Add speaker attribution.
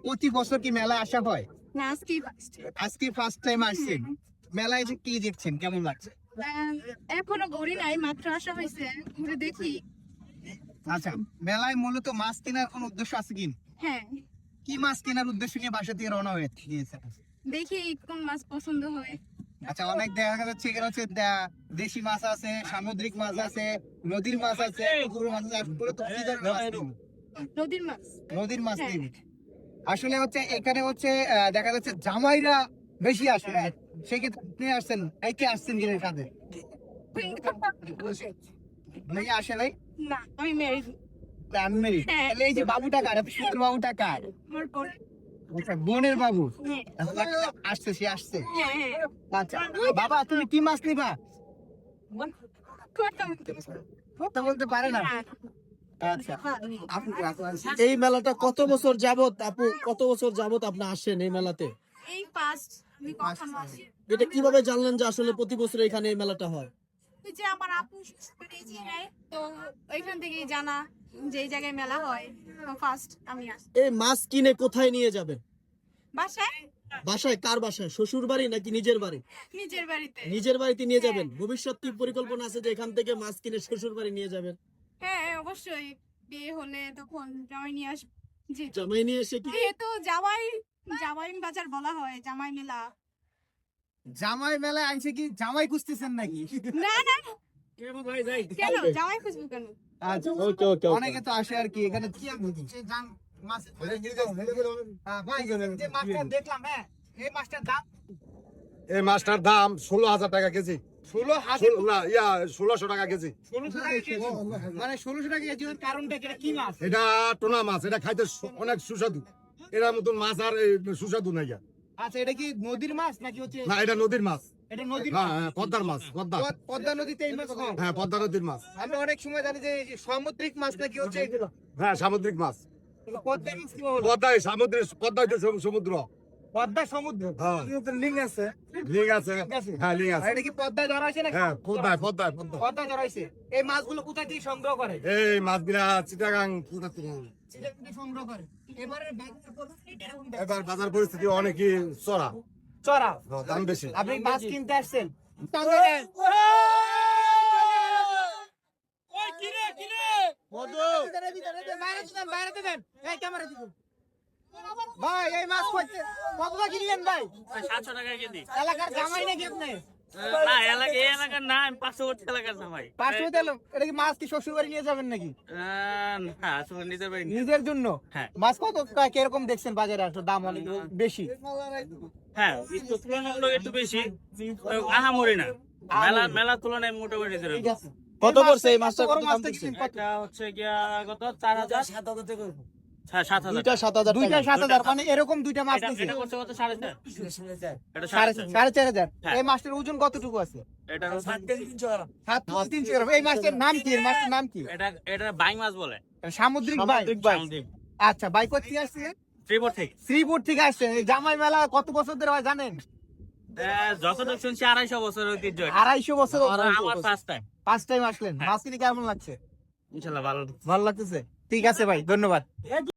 Speaker 1: প্রতি বছর কি মেলায় আসা হয়?
Speaker 2: না, আজকেই ফার্স্ট।
Speaker 1: আজকে ফার্স্ট টাইম আসছেন মেলায়, যে কি দেখছেন, কেমন লাগছে?
Speaker 2: এখনো ঘুরি নাই, মাত্র আসা হয়েছে, ঘুরে দেখি।
Speaker 1: আচ্ছা, মেলায় মূলত মাছ কেনার কোন উদ্দেশ্য আছে কি?
Speaker 2: হ্যাঁ,
Speaker 1: কি মাছ কেনার উদ্দেশ্য নিয়ে বাসা থেকে রওনা হয়ে গিয়েছেন?
Speaker 2: দেখি কোন মাছ পছন্দ হয়।
Speaker 1: আচ্ছা, অনেক দেখা যাচ্ছে এখানে হচ্ছে দেশি মাছ আছে, সামুদ্রিক মাছ আছে, নদীর মাছ আছে, পুকুরের মাছ আছে। আপনারা তো কি ধরনের মাছ নেবেন?
Speaker 2: নদীর মাছ।
Speaker 1: নদীর মাছ
Speaker 2: হ্যাঁ।
Speaker 1: নেবেন। আসলে হচ্ছে এখানে হচ্ছে দেখা যাচ্ছে জামাইরা বেশি আসে, সেক্ষেত্রে আপনি আসছেন, একে আসছেন কিনা সাথে নাকি আসে নাই?
Speaker 2: না, আমি ম্যারিড।
Speaker 1: আনমেরিড।
Speaker 2: হ্যাঁ।
Speaker 1: তাহলে এই যে বাবুটা কার, এত সুন্দর বাবুটা কার?
Speaker 2: আমার পরে।
Speaker 1: আচ্ছা, বোনের বাবু।
Speaker 2: হ্যাঁ।
Speaker 1: আসছে, সে আসছে।
Speaker 2: হ্যাঁ, হ্যাঁ।
Speaker 1: আচ্ছা বাবা, তুমি কি মাছ নিবা? কথা বলতে পারে না। আচ্ছা,
Speaker 3: এই মেলাটা কত বছর যাবত আপু, কত বছর যাবত আপনি আসেন এই মেলাতে?
Speaker 2: এই ফার্স্ট আমি কখনো আসি।
Speaker 3: এটা কিভাবে জানলেন যে আসলে প্রতি বছর এখানে এই মেলাটা হয়?
Speaker 2: ওই যে আমার আপু পেয়েছি, তো ওইখান থেকেই জানা যে এই জায়গায় মেলা হয়, তো ফার্স্ট আমি আসি।
Speaker 3: এই মাছ কিনে কোথায় নিয়ে যাবেন?
Speaker 2: বাসায়,
Speaker 3: বাসায়? কার বাসায়? শ্বশুর বাড়ি নাকি নিজের বাড়ি?
Speaker 2: নিজের বাড়িতে।
Speaker 3: নিজের বাড়িতে নিয়ে যাবেন। ভবিষ্যৎ কি পরিকল্পনা আছে যে এখান থেকে মাছ কিনে শ্বশুর বাড়ি নিয়ে যাবেন?
Speaker 2: হ্যাঁ, অবশ্যই। বিয়ে হলে তখন জামাই নিয়ে আসবো। জি,
Speaker 3: জামাই নিয়ে এসে কি?
Speaker 2: যেহেতু জামাই জামাই বাজার বলা হয়, জামাই মেলা।
Speaker 1: জামাই মেলায় আইছে কি জামাই খুঁজতেছেন নাকি?
Speaker 2: না না, কেন জামাই খুঁজবো কেন?
Speaker 1: আচ্ছা,
Speaker 3: ওকে ওকে
Speaker 1: অনেকে তো আসে আর কি এখানে। কি মাছ ভাই, যে মাছটা দেখলাম, হ্যাঁ, এই মাছটার দাম
Speaker 4: এই মাছটার দাম 16,000 টাকা কেজি।
Speaker 1: 16,000
Speaker 4: না, 1600 টাকা কেজি।
Speaker 1: 1600 টাকা কেজি। মানে 1600 টাকা কেজি হওয়ার কারণটা কি? এটা কি মাছ?
Speaker 4: এটা টোনা মাছ, এটা খাইতে অনেক সুস্বাদু। এটার মতন মাছ আর এই সুস্বাদু নাই।
Speaker 1: আচ্ছা, এটা কি নদীর মাছ নাকি হচ্ছে?
Speaker 4: না, এটা নদীর মাছ।
Speaker 1: এটা নদীর
Speaker 4: হ্যাঁ
Speaker 1: মাছ।
Speaker 4: হ্যাঁ, পদ্মার মাছ, পদ্মা।
Speaker 1: পদ্মা নদীতে এই মাছ হয়?
Speaker 4: হ্যাঁ, পদ্মা নদীর মাছ।
Speaker 1: আমরা অনেক সময় জানি যে এই সামুদ্রিক মাছ নাকি হচ্ছে এগুলো।
Speaker 4: হ্যাঁ, সামুদ্রিক মাছ।
Speaker 1: পদ্মার মাছ কি বলে?
Speaker 4: পদ্মায় সামুদ্রিক, পদ্মায় তো সমুদ্র।
Speaker 1: পদ্মা সমুদ্র।
Speaker 4: হ্যাঁ।
Speaker 1: লিঙ্ক আছে।
Speaker 4: লিঙ্গ আছে।
Speaker 1: আছে?
Speaker 4: হ্যাঁ, লিঙ্গ
Speaker 1: আর
Speaker 4: আছে।
Speaker 1: এটা কি পদ্মায় ধরা হয়েছে নাকি?
Speaker 4: হ্যাঁ, পদ্মায় পদ্মায় পদ্মা।
Speaker 1: পদ্মায় ধরা হয়েছে। এই মাছগুলো কোথায় থেকে সংগ্রহ করে?
Speaker 4: এই মাছগুলা চিটাগাং।
Speaker 1: সেটা থেকে সংগ্রহ করে। এবারে বাজার পরিস্থিতি কেমন দেখছেন?
Speaker 4: এবার বাজার পরিস্থিতি অনেকই চড়া,
Speaker 1: চড়া।
Speaker 4: দাম বেশি।
Speaker 1: আপনি মাছ কিনতে আসছেন? ভাই, এই মাছ কত টাকা কিনলেন ভাই?
Speaker 5: 700 টাকা কেজি।
Speaker 1: এলাকার জামাই নাকি আপনি?
Speaker 5: না, এই এলাকার না, আমি পার্শ্ববর্তী এলাকার জামাই।
Speaker 1: 500 তেল। এটা কি মাছ কি শ্বশুর বাড়ি নিয়ে যাবেন নাকি?
Speaker 5: না, আসলে নিজের বাড়ি না।
Speaker 1: নিজের জন্য?
Speaker 5: হ্যাঁ।
Speaker 1: মাছ কত টাকা কিরকম দেখছেন বাজারে? আসলে দাম অনেক বেশি।
Speaker 5: হ্যাঁ, একটু তুলনামূলক একটু বেশি, আহামরি না। মেলার তুলনায় মোটামুটি যেরকম।
Speaker 1: ঠিক আছে।
Speaker 3: কত করছে এই মাছটা?
Speaker 1: বড়
Speaker 3: কত দাম
Speaker 1: মাছটা
Speaker 3: পড়ছে?
Speaker 1: কিনছেন কত?
Speaker 5: এটা হচ্ছে গিয়া কত 4,000 7,000
Speaker 3: দুইটা 7,000
Speaker 1: দুইটা
Speaker 3: টাকা।
Speaker 1: 7,000, মানে এরকম দুইটা মাছ
Speaker 5: এটা
Speaker 1: নিছে।
Speaker 5: এটা করছে কত 4,500 এটা 4,500
Speaker 1: 4,500।
Speaker 5: হ্যাঁ।
Speaker 1: এই মাছটার ওজন কতটুকু আছে?
Speaker 5: এটা হচ্ছে
Speaker 1: 7,300 গ্রাম। এই মাছটার নাম কি? এর মাছটার নাম কি?
Speaker 5: এটা বাইং মাছ বলে।
Speaker 1: সামুদ্রিক ভাই।
Speaker 5: সামুদ্রিক।
Speaker 1: আচ্ছা, ভাই কোথা থেকে আসছে?
Speaker 5: শ্রীপুর থেকে।
Speaker 1: শ্রীপুর থেকে আসছে। এই জামাই মেলা কত বছর ধরে হয় জানেন?
Speaker 5: যতটুকু শুনছি 250 বছর ঐতিহ্য এটা।
Speaker 1: 250 বছর।
Speaker 5: আমার ফার্স্ট টাইম।
Speaker 1: ফার্স্ট টাইম আসলেন।
Speaker 5: হ্যাঁ।
Speaker 1: মাছ কিনে কেমন লাগছে?
Speaker 5: ইনশাআল্লাহ ভালো।
Speaker 1: ভালো লাগতেছে? ঠিক আছে ভাই, ধন্যবাদ।